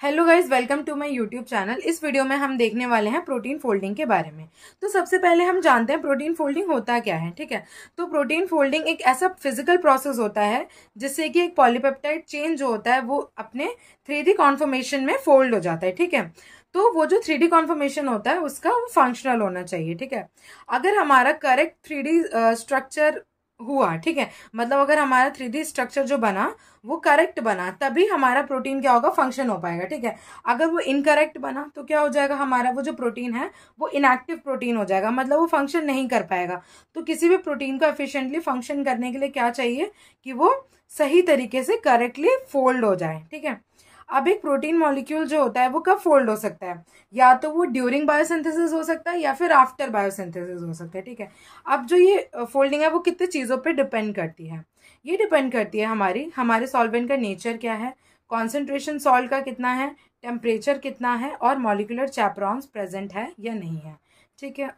Hello guys, welcome to my YouTube channel. इस video में हम देखने वाले हैं प्रोटीन फोल्डिंग के बारे में। तो सबसे पहले हम जानते हैं प्रोटीन फोल्डिंग होता क्या है। ठीक है, तो प्रोटीन फोल्डिंग एक ऐसा फिजिकल प्रोसेस होता है जिससे कि एक पॉलीपेप्टाइड चेन जो होता है वो अपने 3D कॉन्फर्मेशन में फोल्ड हो जाता है। ठीक है, तो वो जो 3D कॉन्फर्मेशन होता है उसका वो फंक्शनल होना चाहिए। ठीक है, अगर हमारा करेक्ट 3D स्ट्रक्चर हुआ, ठीक है, मतलब अगर हमारा 3D स्ट्रक्चर जो बना वो करेक्ट बना तभी हमारा प्रोटीन क्या होगा, फंक्शन हो पाएगा। ठीक है, अगर वो इनकरेक्ट बना तो क्या हो जाएगा, हमारा वो जो प्रोटीन है वो इनएक्टिव प्रोटीन हो जाएगा, मतलब वो फंक्शन नहीं कर पाएगा। तो किसी भी प्रोटीन को एफिशिएंटली फंक्शन करने के लिए क्या चाहिए कि वो सही तरीके से करेक्टली फोल्ड हो जाए। ठीक है, अब एक प्रोटीन मॉलिक्यूल जो होता है वो कब फोल्ड हो सकता है, या तो वो ड्यूरिंग बायोसिंथेसिस हो सकता है या फिर आफ्टर बायोसिंथेसिस हो सकता है। ठीक है, अब जो ये फोल्डिंग है वो कितने चीज़ों पे डिपेंड करती है, ये डिपेंड करती है हमारे सॉल्वेंट का नेचर क्या है, कॉन्सेंट्रेशन सॉल्ट का कितना है, टेम्परेचर कितना है और मॉलिक्यूलर चैपरॉन्स प्रेजेंट है या नहीं है। ठीक है,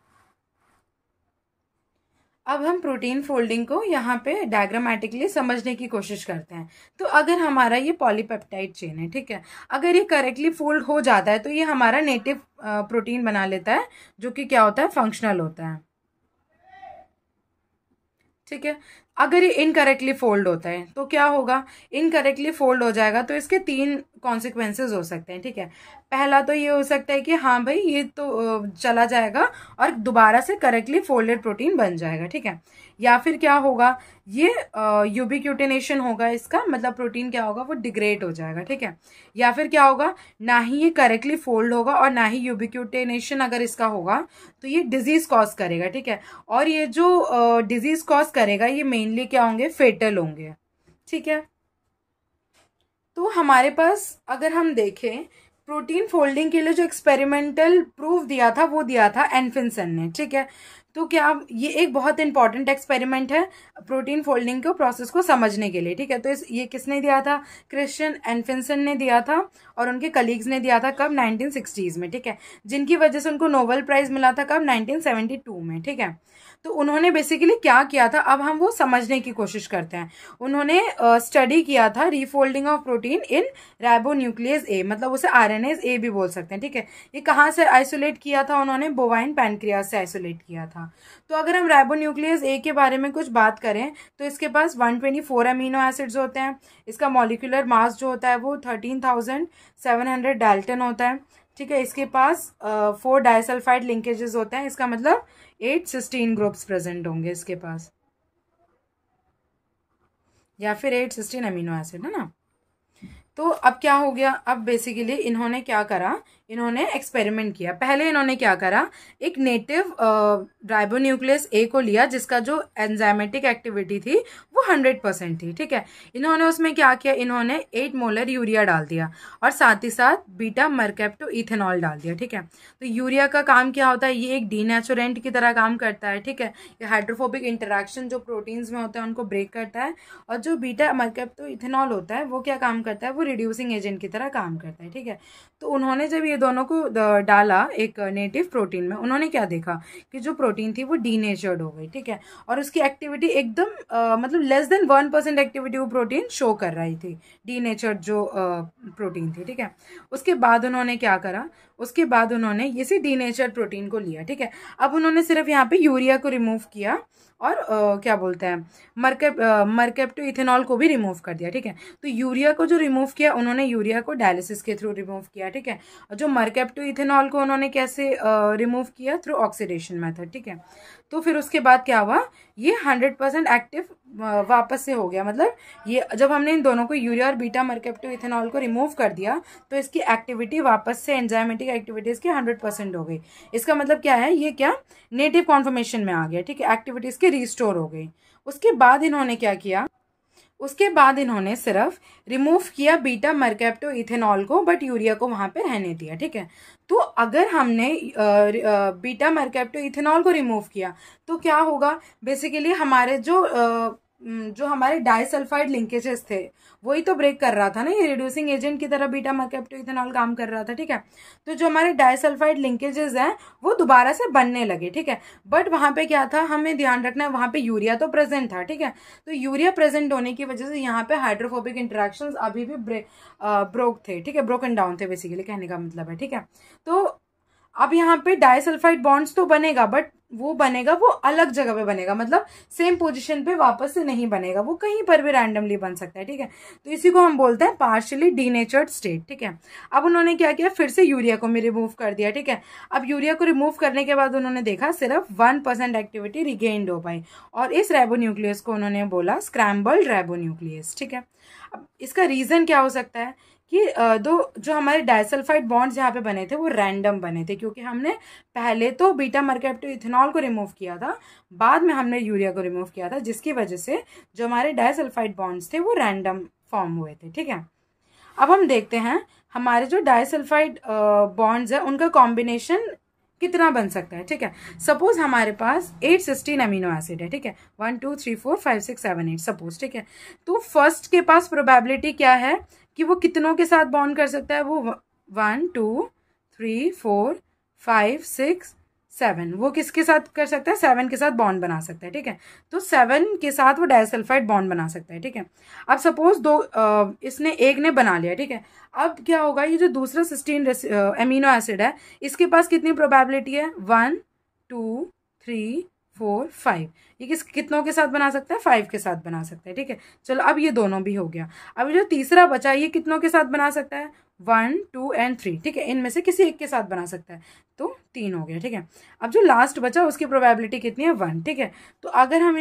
अब हम प्रोटीन फोल्डिंग को यहाँ पे डायग्रामेटिकली समझने की कोशिश करते हैं। तो अगर हमारा ये पॉलीपेप्टाइड चेन है, ठीक है, अगर ये करेक्टली फोल्ड हो जाता है तो ये हमारा नेटिव प्रोटीन बना लेता है जो कि क्या होता है, फंक्शनल होता है। ठीक है, अगर ये इनकरेक्टली फोल्ड होता है तो क्या होगा, इनकरेक्टली फोल्ड हो जाएगा तो इसके तीन कॉन्सिक्वेंसेज हो सकते हैं। ठीक है, पहला तो ये हो सकता है कि हाँ भाई ये तो चला जाएगा और दोबारा से करेक्टली फोल्डेड प्रोटीन बन जाएगा। ठीक है, या फिर क्या होगा, ये यूबिक्यूटिनेशन होगा, इसका मतलब प्रोटीन क्या होगा, वो डिग्रेड हो जाएगा। ठीक है, या फिर क्या होगा, ना ही ये करेक्टली फोल्ड होगा और ना ही यूबिक्यूटिनेशन अगर इसका होगा तो ये डिजीज कॉज करेगा। ठीक है, और ये जो डिजीज कॉज करेगा ये मेनली क्या होंगे, फेटल होंगे। ठीक है, तो हमारे पास अगर हम देखें प्रोटीन फोल्डिंग के लिए जो एक्सपेरिमेंटल प्रूफ दिया था वो दिया था एनफिंसन ने। ठीक है, तो क्या ये एक बहुत इंपॉर्टेंट एक्सपेरिमेंट है प्रोटीन फोल्डिंग के प्रोसेस को समझने के लिए। ठीक है, तो ये किसने दिया था, क्रिश्चियन एनफिंसन ने दिया था और उनके कलीग्स ने दिया था कब, 1960s में। ठीक है, जिनकी वजह से उनको नोबेल प्राइज मिला था कब, 1972 में। ठीक है, तो उन्होंने बेसिकली क्या किया था, अब हम वो समझने की कोशिश करते हैं। उन्होंने स्टडी किया था रीफोल्डिंग ऑफ प्रोटीन इन राइबोन्यूक्लियस ए, मतलब उसे आरएनएज ए भी बोल सकते हैं। ठीक है, ये कहाँ से आइसोलेट किया था, उन्होंने बोवाइन पैनक्रियाज से आइसोलेट किया था। तो अगर हम राइबोन्यूक्लियस ए के बारे में कुछ बात करें तो इसके पास 124 अमीनो एसिड्स होते हैं। इसका मॉलिक्यूलर मास जो होता है वो 13,700 डाल्टन होता है। ठीक है, इसके पास 4 डाइसल्फाइड लिंकेजेस होते हैं, इसका मतलब 8 सिस्टीन ग्रुप्स प्रेजेंट होंगे इसके पास, या फिर 8 सिस्टीन अमीनो एसिड, है ना। तो अब क्या हो गया, अब बेसिकली इन्होंने क्या करा, इन्होंने एक्सपेरिमेंट किया। पहले इन्होंने क्या करा, एक नेटिव राइबोन्यूक्लियस ए को लिया जिसका जो एंजाइमेटिक एक्टिविटी थी वो 100% थी। ठीक है, इन्होंने उसमें क्या किया, इन्होंने 8 मोलर यूरिया डाल दिया और साथ ही साथ बीटा मरकैप्टो इथेनॉल डाल दिया। ठीक है, तो यूरिया का काम क्या होता है, ये एक डीनेचुरेंट की तरह काम करता है। ठीक है, ये हाइड्रोफोबिक इंटरेक्शन जो प्रोटीन्स में होता है उनको ब्रेक करता है, और जो बीटा मरकैप्टो इथेनॉल होता है वो क्या काम करता है, वो रिड्यूसिंग एजेंट की तरह काम करता है। ठीक है, तो उन्होंने जब ये दोनों को डाला एक नेटिव प्रोटीन में, उन्होंने क्या देखा कि जो प्रोटीन थी वो डीनेचर्ड हो गई। ठीक है, और उसकी एक्टिविटी एकदम मतलब लेस देन 1% एक्टिविटी वो प्रोटीन शो कर रही थी, डीनेचर्ड जो प्रोटीन थी। ठीक है, उसके बाद उन्होंने क्या करा, उसके बाद उन्होंने इसी डीनेचर्ड प्रोटीन को लिया। ठीक है, अब उन्होंने सिर्फ यहाँ पे यूरिया को रिमूव किया और क्या बोलते हैं, मरकैप्टो इथेनॉल को भी रिमूव कर दिया। ठीक है, तो यूरिया को जो रिमूव किया उन्होंने यूरिया को डायलिसिस के थ्रू रिमूव किया। ठीक है, और जो मरकैप्टो इथेनॉल को उन्होंने कैसे रिमूव किया, थ्रू ऑक्सीडेशन मेथड। ठीक है, तो फिर उसके बाद क्या हुआ, ये 100% एक्टिव वापस से हो गया। मतलब ये जब हमने इन दोनों को यूरिया और बीटा मरकैप्टो इथेनॉल को रिमूव कर दिया तो इसकी एक्टिविटी वापस से एंजाइमेटिक एक्टिविटीज की 100% हो गई। इसका मतलब क्या है, ये क्या नेटिव कॉन्फर्मेशन में आ गया। ठीक है, एक्टिविटीज की रिस्टोर हो गई। उसके बाद इन्होंने क्या किया, उसके बाद इन्होंने सिर्फ रिमूव किया बीटा मरकैप्टो इथेनॉल को, बट यूरिया को वहां पे रहने दिया। ठीक है, तो अगर हमने बीटा मरकैप्टो इथेनॉल को रिमूव किया तो क्या होगा, बेसिकली हमारे जो जो हमारे डाइसल्फाइड लिंकेजेस थे वही तो ब्रेक कर रहा था ना, ये रिड्यूसिंग एजेंट की तरह बीटा मर्कैप्टो इथेनॉल काम कर रहा था, ठीक है। तो जो हमारे डाइसल्फाइड लिंकेजेस हैं वो दोबारा से बनने लगे, ठीक है। बट वहां पे क्या था, हमें ध्यान रखना है, वहां पे यूरिया तो प्रेजेंट था, ठीक है। तो यूरिया प्रेजेंट होने की वजह से यहाँ पे हाइड्रोफोबिक इंटरेक्शंस अभी भी ब्रोक थे, ठीक है, ब्रोकन डाउन थे बेसिकली, कहने का मतलब है, ठीक है। तो अब यहाँ पे डाइसल्फाइड बॉन्ड्स तो बनेगा, बट वो बनेगा वो अलग जगह पे बनेगा, मतलब सेम पोजीशन पे वापस से नहीं बनेगा, वो कहीं पर भी रैंडमली बन सकता है, ठीक है। तो इसी को हम बोलते हैं पार्शियली डीनेचर्ड स्टेट, ठीक है। अब उन्होंने क्या किया, फिर से यूरिया को रिमूव कर दिया, ठीक है। अब यूरिया को रिमूव करने के बाद उन्होंने देखा सिर्फ 1% एक्टिविटी रिगेन्ड हो पाई, और इस राइबोन्यूक्लियस को उन्होंने बोला स्क्रैम्बल्ड राइबोन्यूक्लियस, ठीक है। अब इसका रीजन क्या हो सकता है कि जो हमारे डाइसल्फाइड बॉन्ड्स यहाँ पे बने थे वो रैंडम बने थे, क्योंकि हमने पहले तो बीटा मर्कैप्टो इथेनॉल को रिमूव किया था, बाद में हमने यूरिया को रिमूव किया था, जिसकी वजह से जो हमारे डाइसल्फाइड बॉन्ड्स थे वो रैंडम फॉर्म हुए थे, ठीक है। अब हम देखते हैं हमारे जो डाइसल्फाइड बॉन्ड्स है उनका कॉम्बिनेशन कितना बन सकता है, ठीक है। सपोज हमारे पास 8 सिस्टीन अमीनो एसिड है, ठीक है, 1 2 3 4 5 6 7 8 सपोज, ठीक है। तो फर्स्ट के पास प्रोबेबिलिटी क्या है कि वो कितनों के साथ बॉन्ड कर सकता है, वो 1 2 3 4 5 6 7, वो किसके साथ कर सकता है, 7 के साथ बॉन्ड बना सकता है, ठीक है। तो 7 के साथ वो डाइसल्फाइड बॉन्ड बना सकता है, ठीक है। अब सपोज इसने एक ने बना लिया, ठीक है। अब क्या होगा, ये जो दूसरा सिस्टीन एमिनो एसिड है इसके पास कितनी प्रोबेबिलिटी है, 1 2 3 4 5, ये कितनों के साथ बना सकता है, 5 के साथ बना सकता है, ठीक है। चलो अब ये दोनों भी हो गया। अब जो तीसरा बचा ये कितनों के साथ बना सकता है, 1 2 एंड 3, ठीक है, इनमें से किसी एक के साथ बना सकता है, तो 3 हो गया, ठीक है। अब जो लास्ट बचा उसकी प्रोबेबिलिटी कितनी है, 1, ठीक है। तो अगर हम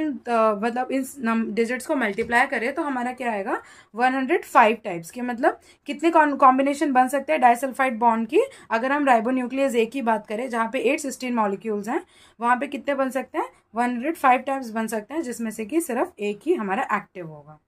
मतलब इन डिजिट्स को मल्टीप्लाई करें तो हमारा क्या आएगा, 105 टाइप्स के, मतलब कितने कॉम्बिनेशन बन सकते हैं डाइसल्फाइड बॉन्ड की। अगर हम राइबोन्यूक्लियस ए की बात करें जहाँ पे 8 सिस्टीन मॉलिक्यूल्स हैं, वहाँ पे कितने बन सकते हैं, 105 टाइप्स बन सकते हैं, जिसमें से कि सिर्फ एक ही हमारा एक्टिव होगा।